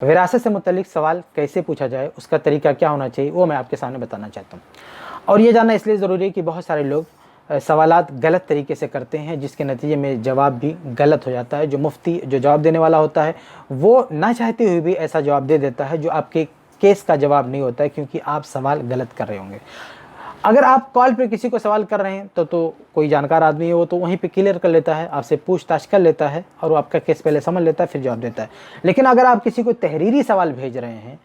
विरासत से मुतल्लिक सवाल कैसे पूछा जाए, उसका तरीका क्या होना चाहिए, वो मैं आपके सामने बताना चाहता हूँ। और ये जानना इसलिए ज़रूरी है कि बहुत सारे लोग सवालात गलत तरीके से करते हैं, जिसके नतीजे में जवाब भी गलत हो जाता है। जो मुफ्ती जो जवाब देने वाला होता है वो ना चाहते हुए भी ऐसा जवाब दे देता है जो आपके केस का जवाब नहीं होता है, क्योंकि आप सवाल गलत कर रहे होंगे। अगर आप कॉल पे किसी को सवाल कर रहे हैं तो कोई जानकार आदमी है, वो तो वहीं पे क्लियर कर लेता है, आपसे पूछताछ कर लेता है और वो आपका केस पहले समझ लेता है, फिर जवाब देता है। लेकिन अगर आप किसी को तहरीरी सवाल भेज रहे हैं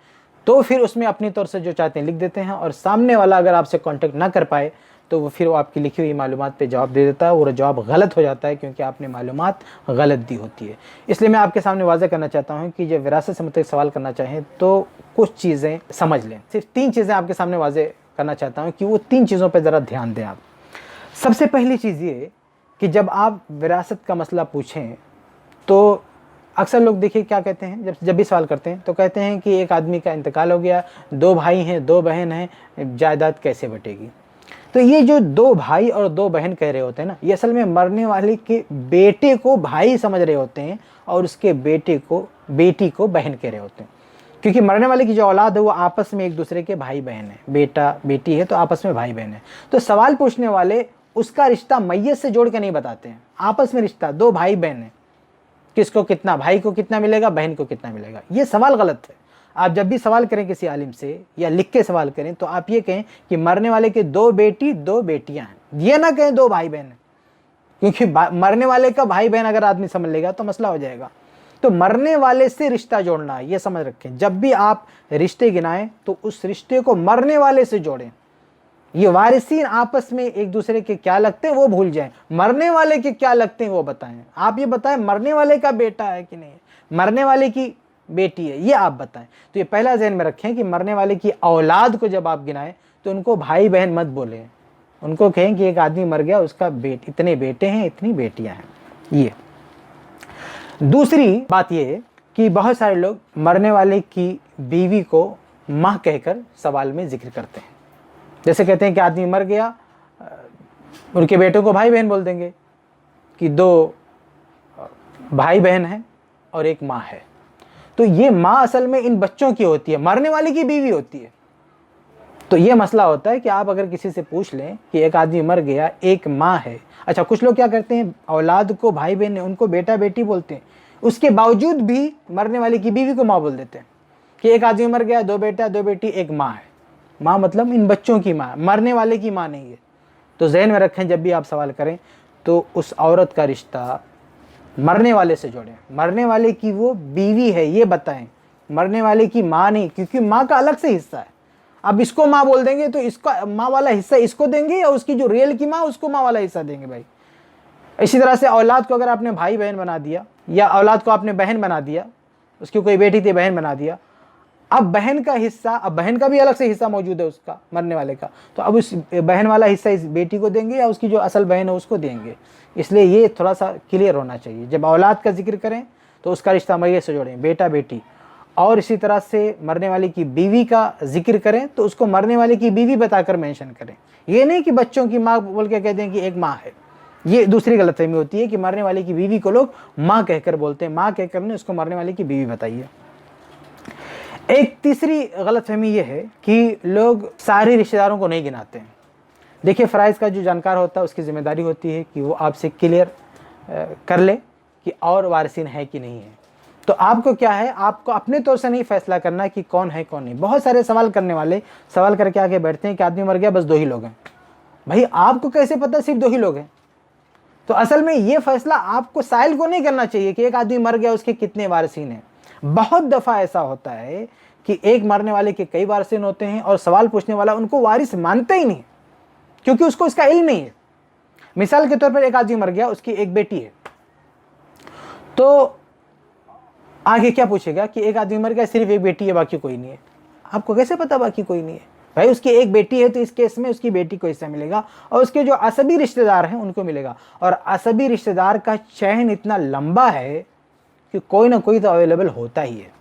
तो फिर उसमें अपनी तौर से जो चाहते हैं लिख देते हैं, और सामने वाला अगर आपसे कांटेक्ट ना कर पाए तो वो फिर वो आपकी लिखी हुई मालूमात पे जवाब दे देता है, और जवाब गलत हो जाता है क्योंकि आपने मालूमात गलत दी होती है। इसलिए मैं आपके सामने वाज़ेह करना चाहता हूँ कि जब विरासत से मुतल्लिक सवाल करना चाहें तो कुछ चीज़ें समझ लें। सिर्फ 3 चीज़ें आपके सामने वाज़ेह करना चाहता हूँ कि वो 3 चीज़ों पर ज़रा ध्यान दें आप। सबसे पहली चीज़ ये कि जब आप विरासत का मसला पूछें तो अक्सर लोग देखिए क्या कहते हैं, जब भी सवाल करते हैं तो कहते हैं कि एक आदमी का इंतकाल हो गया, 2 भाई हैं, 2 बहन हैं, जायदाद कैसे बटेगी। तो ये जो 2 भाई और 2 बहन कह रहे होते हैं ना, ये असल में मरने वाले के बेटे को भाई समझ रहे होते हैं और उसके बेटी को बहन कह रहे होते हैं, क्योंकि मरने वाले की जो औलाद है वो आपस में एक दूसरे के भाई बहन है, बेटा बेटी है तो आपस में भाई बहन है। तो सवाल पूछने वाले उसका रिश्ता मैयत से जोड़ के नहीं बताते हैं, आपस में रिश्ता 2 भाई बहन है, किसको कितना, भाई को कितना मिलेगा, बहन को कितना मिलेगा। ये सवाल गलत है। आप जब भी सवाल करें किसी आलिम से या लिख के सवाल करें तो आप ये कहें कि मरने वाले के 2 बेटी 2 बेटियां हैं, ये ना कहें 2 भाई बहन हैं, क्योंकि मरने वाले का भाई बहन अगर आदमी समझ लेगा तो मसला हो जाएगा। तो मरने वाले से रिश्ता जोड़ना है, ये समझ रखें। जब भी आप रिश्ते गिनाएं तो उस रिश्ते को मरने वाले से जोड़ें। ये वारिसीन आपस में एक दूसरे के क्या लगते हैं वो भूल जाएं, मरने वाले के क्या लगते हैं वो बताएं। आप ये बताएं मरने वाले का बेटा है कि नहीं, मरने वाले की बेटी है, ये आप बताएं। तो ये पहला ज़हन में रखें कि मरने वाले की औलाद को जब आप गिनाएं तो उनको भाई बहन मत बोलें, उनको कहें कि एक आदमी मर गया, उसका इतने बेटे हैं, इतनी बेटियां हैं। ये दूसरी बात ये कि बहुत सारे लोग मरने वाले की बीवी को माँ कहकर सवाल में जिक्र करते हैं। जैसे कहते हैं कि आदमी मर गया, उनके बेटों को भाई बहन बोल देंगे कि 2 भाई बहन हैं और एक माँ है। तो ये माँ असल में इन बच्चों की होती है, मरने वाले की बीवी होती है। तो ये मसला होता है कि आप अगर किसी से पूछ लें कि एक आदमी मर गया, एक माँ है। अच्छा, कुछ लोग क्या करते हैं, औलाद को भाई बहन है उनको बेटा बेटी बोलते हैं, उसके बावजूद भी मरने वाले की बीवी को माँ बोल देते हैं कि एक आदमी मर गया, 2 बेटा 2 बेटी, एक माँ है। माँ मतलब इन बच्चों की माँ, मरने वाले की माँ नहीं है। तो ज़हन में रखें जब भी आप सवाल करें तो उस औरत का रिश्ता मरने वाले से जोड़ें, मरने वाले की वो बीवी है ये बताएं, मरने वाले की माँ नहीं, क्योंकि माँ का अलग से हिस्सा है। अब इसको माँ बोल देंगे तो इसका माँ वाला हिस्सा इसको देंगे या उसकी जो रियल की माँ उसको माँ वाला हिस्सा देंगे भाई। इसी तरह से औलाद को अगर आपने भाई बहन बना दिया या औलाद को आपने बहन बना दिया, उसकी कोई बेटी थी बहन बना दिया, अब बहन का हिस्सा, अब बहन का भी अलग से हिस्सा मौजूद है उसका मरने वाले का, तो अब उस बहन वाला हिस्सा इस बेटी को देंगे या उसकी जो असल बहन है उसको देंगे। इसलिए ये थोड़ा सा क्लियर होना चाहिए। जब औलाद का जिक्र करें तो उसका रिश्ता मैयत से जोड़ें, बेटा बेटी। और इसी तरह से मरने वाले की बीवी का जिक्र करें तो उसको मरने वाले की बीवी बताकर मेंशन करें। ये नहीं कि बच्चों की माँ बोल के कह दें कि एक माँ है। ये दूसरी गलतफहमी होती है कि मरने वाले की बीवी को लोग माँ कहकर बोलते हैं, माँ कहकर नहीं, उसको मरने वाले की बीवी बताइए। एक तीसरी गलतफहमी ये है कि लोग सारे रिश्तेदारों को नहीं गिनाते हैं। देखिए, फ़राइज़ का जो जानकार होता है उसकी ज़िम्मेदारी होती है कि वो आपसे क्लियर कर ले कि और वारिसीन है कि नहीं है। तो आपको क्या है, आपको अपने तौर से नहीं फैसला करना कि कौन है कौन नहीं। बहुत सारे सवाल करने वाले सवाल करके आके बैठते हैं कि आदमी मर गया, बस 2 ही लोग हैं। भाई आपको कैसे पता सिर्फ 2 ही लोग हैं? तो असल में ये फैसला आपको साइल को नहीं करना चाहिए कि एक आदमी मर गया उसके कितने वारिसीन हैं। बहुत दफ़ा ऐसा होता है कि एक मरने वाले के कई वारिसीन होते हैं और सवाल पूछने वाला उनको वारिस मानते ही नहीं, क्योंकि उसको इसका इल्म नहीं है। मिसाल के तौर पर एक आदमी मर गया, उसकी एक बेटी है, तो आगे क्या पूछेगा कि एक आदमी मर गया, सिर्फ एक बेटी है, बाकी कोई नहीं है। आपको कैसे पता बाकी कोई नहीं है? भाई उसकी एक बेटी है तो इस केस में उसकी बेटी को हिस्सा मिलेगा और उसके जो असबी रिश्तेदार हैं उनको मिलेगा। और असबी रिश्तेदार का चयन इतना लंबा है कि कोई ना कोई तो अवेलेबल होता ही है,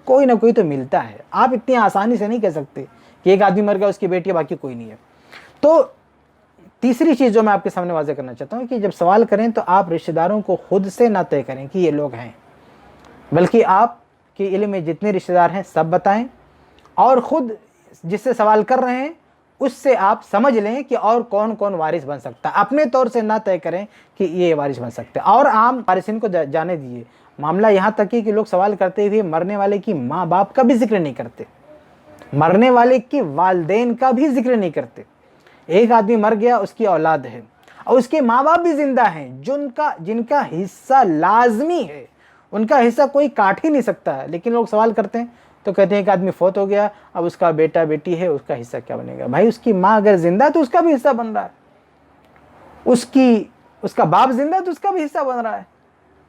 कोई ना कोई तो मिलता है। आप इतनी आसानी से नहीं कह सकते कि एक आदमी मर गया उसकी बेटी है बाकी कोई नहीं है। तो तीसरी चीज़ जो मैं आपके सामने वाज़ेह करना चाहता हूँ कि जब सवाल करें तो आप रिश्तेदारों को खुद से ना तय करें कि ये लोग हैं, बल्कि आप के इल्म में जितने रिश्तेदार हैं सब बताएं, और ख़ुद जिससे सवाल कर रहे हैं उससे आप समझ लें कि और कौन कौन वारिस बन सकता है। अपने तौर से ना तय करें कि ये वारिस बन सकते हैं, और आम वारिसिन को जाने दीजिए। मामला यहाँ तक है कि लोग सवाल करते हुए मरने वाले की माँ बाप का भी जिक्र नहीं करते, मरने वाले के वालिदैन का भी जिक्र नहीं करते। एक आदमी मर गया, उसकी औलाद है और उसके माँ बाप भी जिंदा हैं, जिनका हिस्सा लाजमी है, उनका हिस्सा कोई काट ही नहीं सकता है। लेकिन लोग सवाल करते हैं तो कहते हैं कि आदमी फौत हो गया, अब उसका बेटा बेटी है, उसका हिस्सा क्या बनेगा। भाई उसकी माँ अगर जिंदा है तो उसका भी हिस्सा बन रहा है, उसका बाप जिंदा है तो उसका भी हिस्सा बन रहा है,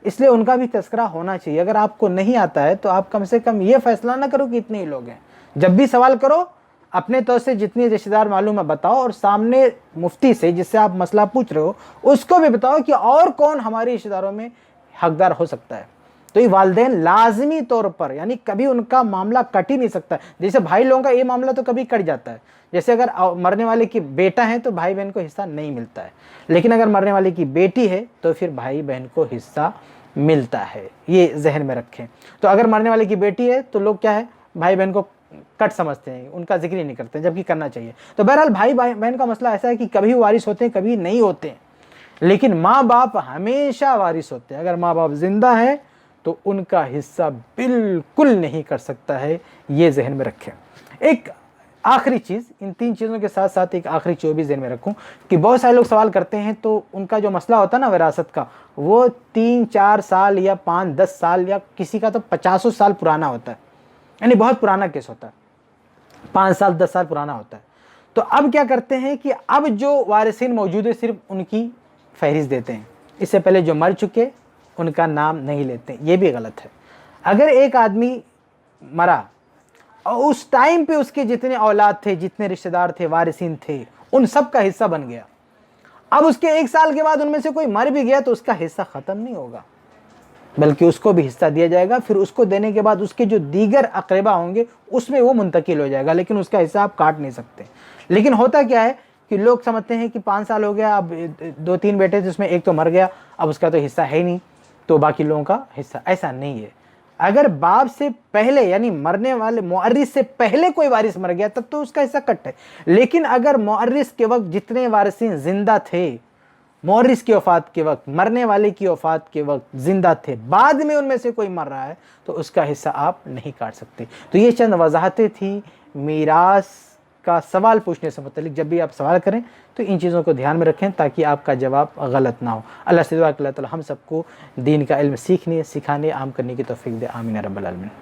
इसलिए उनका भी तस्करा होना चाहिए। अगर आपको नहीं आता है तो आप कम से कम ये फैसला ना करो कि इतने ही लोग हैं। जब भी सवाल करो अपने तौर से जितने रिश्तेदार मालूम है बताओ, और सामने मुफ्ती से जिससे आप मसला पूछ रहे हो उसको भी बताओ कि और कौन हमारे रिश्तेदारों में हकदार हो सकता है। तो ये वालिदैन लाजमी तौर पर, यानी कभी उनका मामला कट ही नहीं सकता। जैसे भाई लोगों का ये मामला तो कभी कट जाता है, जैसे अगर मरने वाले की बेटा है तो भाई बहन को हिस्सा नहीं मिलता है, लेकिन अगर मरने वाले की बेटी है तो फिर भाई बहन को हिस्सा मिलता है। ये जहन में रखें। तो अगर मरने वाले की बेटी है तो लोग क्या है, भाई बहन को कट समझते हैं, उनका जिक्र ही नहीं करते, जबकि करना चाहिए। तो बहरहाल भाई बहन का मसला ऐसा है कि कभी वारिस होते हैं कभी नहीं होते हैं, लेकिन माँ बाप हमेशा वारिस होते हैं। अगर माँ बाप जिंदा है तो उनका हिस्सा बिल्कुल नहीं कर सकता है, ये जहन में रखें। एक आखिरी चीज़, इन तीन चीज़ों के साथ साथ एक आखिरी चीज़ भी जहन में रखूं कि बहुत सारे लोग सवाल करते हैं तो उनका जो मसला होता है ना विरासत का, वो 3-4 साल या 5-10 साल या किसी का तो 50 साल पुराना होता है, यानी बहुत पुराना केस होता है, 5 साल 10 साल पुराना होता है। तो अब क्या करते हैं कि अब जो वारिसिन मौजूद है सिर्फ उनकी फहरिस्त देते हैं, इससे पहले जो मर चुके उनका नाम नहीं लेते, ये भी गलत है। अगर एक आदमी मरा और उस टाइम पे उसके जितने औलाद थे, जितने रिश्तेदार थे, वारिसिन थे, उन सब का हिस्सा बन गया, अब उसके 1 साल के बाद उनमें से कोई मर भी गया तो उसका हिस्सा ख़त्म नहीं होगा, बल्कि उसको भी हिस्सा दिया जाएगा। फिर उसको देने के बाद उसके जो दीगर अक़रबा होंगे उसमें वो मुंतकिल हो जाएगा, लेकिन उसका हिस्सा आप काट नहीं सकते। लेकिन होता क्या है कि लोग समझते हैं कि 5 साल हो गया, अब 2-3 बेटे थे, उसमें एक तो मर गया, अब उसका तो हिस्सा है ही नहीं, तो बाकी लोगों का हिस्सा। ऐसा नहीं है। अगर बाप से पहले यानी मरने वाले मुअर्रिस से पहले कोई वारिस मर गया तब तो उसका हिस्सा कट है, लेकिन अगर मुअर्रिस के वक्त जितने वारिसिन जिंदा थे, मुअर्रिस की वफ़ात के वक्त, मरने वाले की वफ़ात के वक्त जिंदा थे, बाद में उनमें से कोई मर रहा है तो उसका हिस्सा आप नहीं काट सकते। तो ये चंद वजाहतें थी मीरास का सवाल पूछने से मुतल्लिक। जब भी आप सवाल करें तो इन चीज़ों को ध्यान में रखें ताकि आपका जवाब गलत ना हो। अल्लाह से दुआ कि अल्लाह ताला हम सबको दीन का इल्म सीखने, सिखाने, आम करने की तौफीक दे। आमीन या रब्बल आलमीन।